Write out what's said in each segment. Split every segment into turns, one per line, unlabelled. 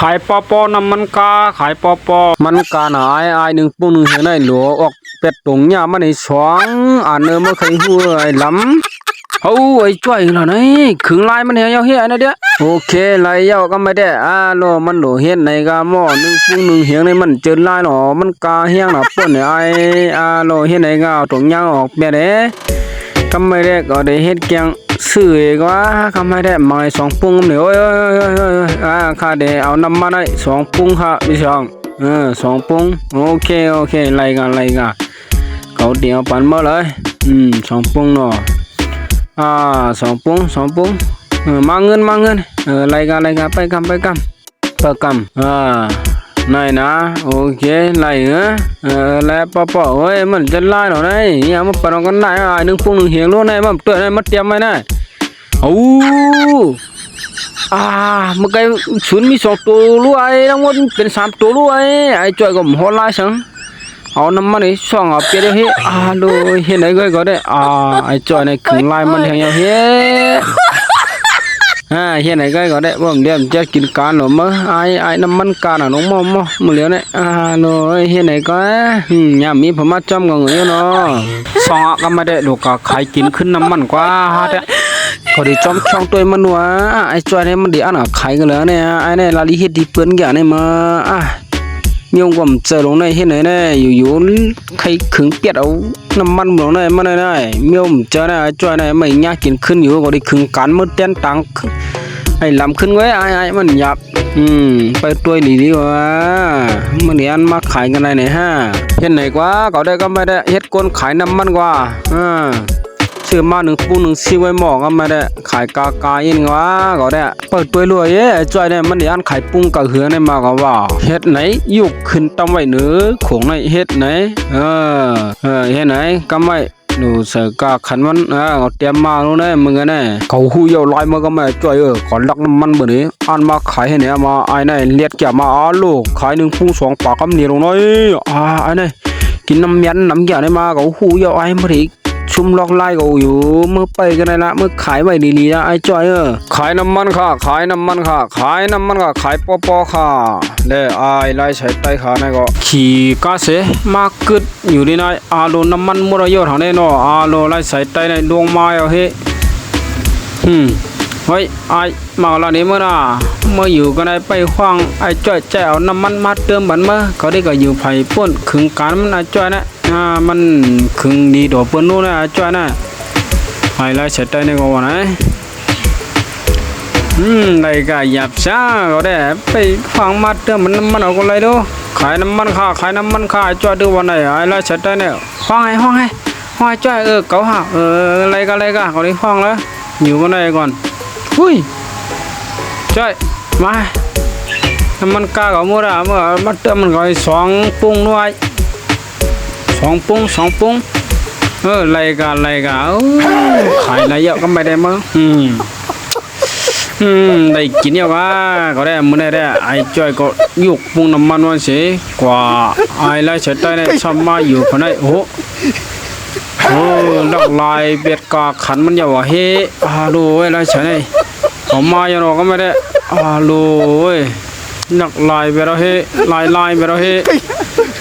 ขายปอปอน้ำมันกาขายปอปอมันกาหนาไอหนึ่งปุ่งหนึ่งเห็นไอหลัวออกเป็ดตรงเนี่ยมันไอสองอ่านเนื้อมาเคยหัวไอล้ำเอาไอจ้อยเหรอเนี่ยขึงลายมันเหี่ยวเหี้ยนะเด้อโอเคลายเหี่ยวก็ไม่ได้โลมันโหลเห็นในกาหม้อหนึ่งปุ่งหนึ่งเหี่ยงในมันเจอลายหนอมันกาเหี่ยงหนาป่นไอโลเห็นในกาตรงย่างออกเป็ดก็ไม่ได้ก็ได้เฮ็ดแกงซื้อเองว่าก็ไม่ได้มาสองปุ้งเนี่ยโอ้ยข้าเดี๋ยวเอาน้ำมันได้สองปุ้งค่ะพี่ช่องสองปุ้งโอเคไล่กันเขาเดี๋ยวปั่นมาเลยสองปุ้งเนาะสองปุ้งมาเงินไล่กันไปกันเปิดกันนายนะโอเคไล่แล้วปอเฮ้ยมันจะไล่หรอเนี่ยยังมาปั่นกันได้หนึ่งปุ้งหนึ่งเหี่ยงรู้ไหนมันตัวไหนมันเตรียมไว้นะโอ้เมื่อกี้ศูนย์มีสองตัวรู้ไอ้ทั้งหมดเป็นสามตัวรู้ไอ้จ่อยก็หัวไล่สังเอาน้ำมันนี่ส่องเอาเปรี้ยวเฮ้ดูเห็นไหนก็ได้ไอ้จ่อยในขึงไล่มันแหงเฮ้เห็นไหนก็ได้บ่เดี๋ยวจะกินการหรอมั้งไอ้น้ำมันการน้องมอมือเหลียวเนี่ยดูเห็นไหนก็ยามมีผมมาจำกับเงี้ยเนาะส่องก็ไม่ได้ดูก็ขายกินขึ้นน้ำมันกว่าฮะก็ได้จอมช่องตัวมันวะไอ้จอยเนี่ยมันดีขายกันแล้วเนี่ยไอ้เนี่ยลาลิเฮ็ดที่เปิ้นแกเนี่ยมามีองค์ความเจอลงในเฮ็ดไหนเนี่ยอยู่ใครขึงเปียดเอาน้ำมันลงในมันได้มีองค์เจอเนี่ยไอ้จอยเนี่ยไม่ยากกินขึ้นอยู่ก็ได้ขึงกันมือเต้นตังไอ้ลำขึ้นไว้ไอ้มันหยับไปตัวดีกว่ามันเดี๋ยวมาขายกันได้เนี่ยฮะเฮ็ดไหนกว่าก็ได้ก็ไม่ได้เฮ็ดก้นขายน้ำมันกว่าซื้อมาหนึ่งปุ้งหนึ่งซีไว้หมอก็ไม่ได้ขายกาอินวะก็ได้เปิดตัวรวยจ่อยเนี่ยมันเดี๋ยวขายปุ้งกับเหือในมาก็ว่าเฮ็ดไหนยุกขึ้นตำไว้เนื้อของในเฮ็ดไหนเฮ็ดไหนก็ไม่ดูเสือกาขันมันเขาเตรียมมาแล้วเนี่ยมึงเนี่ยเขาหูยาวลอยมาก็ไม่จ่อยก่อนลักน้ำมันแบบนี้อันมาขายให้เนี่ยมาไอ้เนี่ยเลียดแก่มาลูกขายหนึ่งปุ้งสองปากกำเหนียวน้อยไอ้เนี่ยกินน้ำยันน้ำแก่ได้มาเขาหูยาวไอ้มาดิชุมล็อกไล่กูอยู่เมื่อไปกันละเมื่อขายไว้ดีๆนะไอ้จอยขายน้ำมันค่ะขายปอค่ะแล้วไอ้ไล่ใช้ไตขาเนี่ยก็ขี่กาเสมากึดอยู่ดีนะโดนน้ำมันมุระยอดหาแน่นอนโดนไล่ใช้ไตในดวงไม้เอาเฮ้เฮ้ยไอ้มาละนี้เมื่ออยู่กันไอ้ไปขวางไอ้จอยแจวน้ำมันมาเติมบันเมื่อเขาได้ก็อยู่ไผ่ป่นขึงการมันไอ้จอยนะมันขึงดีดอกเปิ้นนู้นนะจ้อยนะไฮไลท์เสร็จได้ในกว่านะได้ก็หยับช้าก็ได้ไปฟังมาเติมมันเอาก็เลยดูขายน้ำมันค่ะจ้อยดูวันไหนไฮไลท์เสร็จได้เนี่ยห้องให้จ้อยเก่าหาอะไรก็เขาได้ห้องแล้วอยู่กันได้ก่อนหุ้ยจ้อยมาน้ำมันกากับมัวระเมื่อมาเติมมันก็สองปุ้งด้วยสองปุ้งไล่กาขายอะไรเยอะก็ไม่ได้มั้งได้กินเยอะว่าก็ได้มื้อได้ไอ้จ้อยก็ยุกปุ้งน้ำมันวันเสียกว่าไอ้ไล่เฉยได้ชอบมาอยู่คนไหนโอ้ดอกลายเบ็ดกาขันมันอย่าว่าเฮ้ดูไอ้ไล่เฉยออกมาอย่างเราก็ไม่ได้ดูดอกลายเบ็ดเฮ้ลายเบ็ดเฮ้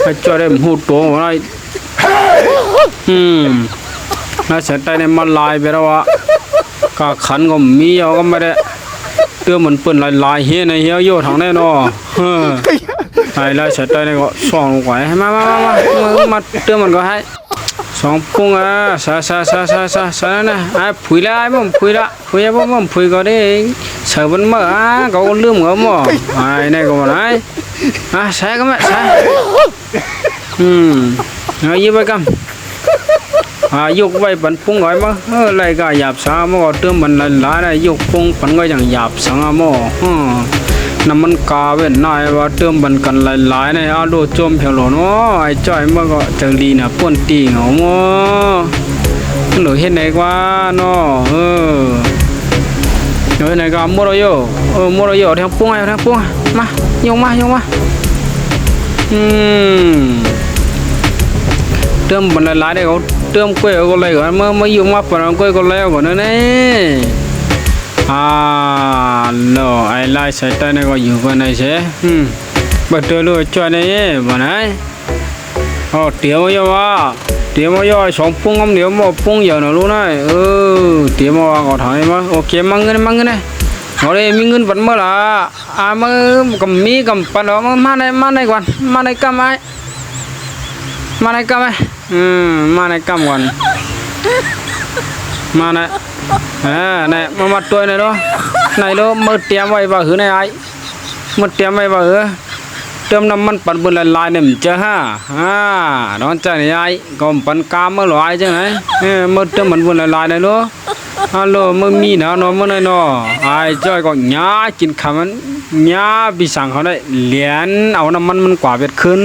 ไอ้จ้อยได้หูตัวอะไรน่าเสียใจในมันลายไปแล้ววะกาขันก็มีเอาก็ไม่ได้เตื้อมันเปิ่นลายเฮียในเฮียโย่ทางแน่นอนไอ้ลายเสียใจในก็สองไหวมาเตื้อมันก็ให้สองปุ้งซานะไอ้ผุยละไอ้บ่ผุยบ่ผุยก็ได้เสือมันมาก็ลืมเหรอหมอไอ้นี่ก็มาไหนใช่ก็ไม่ใช่ยี่ไปกันยกไว้ปันปุ้งก่อยมั้งอะไรก็หยาบสามั่งเติมมันหลายๆยกปุ้งปันก็อย่างหยาบสังมั่งน้ำมันกาเว้นนายว่าเติมมันกันหลายๆในดูจมเพียวหลอนไอ้จ้อยมันก็จังดีนะป่นตีเหงามั่งหนูเห็นไหนกว่าเนาะเห็นไหนก็มัวเราอยู่แทงปุ้งมายงมาเติมมันหลายๆได้เขาเติมกล้วยก็เลยก่อนเมื่ออยู่มาปนกล้วยก็แล้วก่อนนั่นเอง lo ai lai sai tai này cóอยู่กันไหนเช่บัดเตอร์ลูจ่อยนี่บ่ไหนเตี๋ยวย่อว่าเตี๋ยวย่อสองปุ้งกำเดี๋ยวบ่ปุ้งเหยาหน่อยรู้นะเตี๋ยวว่าก็ถอยมาโอเคมั่งเงินนะเอาเลยมีเงินวันเมื่อล่ะมือกำมีกำปั้นเอามาในก่อนมาในกำไอ้มาในกำไอ้มาในกำก่อนมาในnày mà mặt tôi này đó này đó mơ tiêm vậy vào hướng này ai mơ tiêm vậy vào hướng tiêm nămมันปั่นบนลายเนี่ยมันจะดอนใจนี่ไอ้ก็ปั่นกามมาหลายจังไหนมเติมมันบนลายเนี่ยเนาะฮัลโหลมึงมีนะเนาะมึงไหนเนาะไอ้จ้อยก็หญ้ากินคำมันหญ้าปีสังเขาได้เหรียญเอาน้ำมันกว่าเบ็ดขึ้น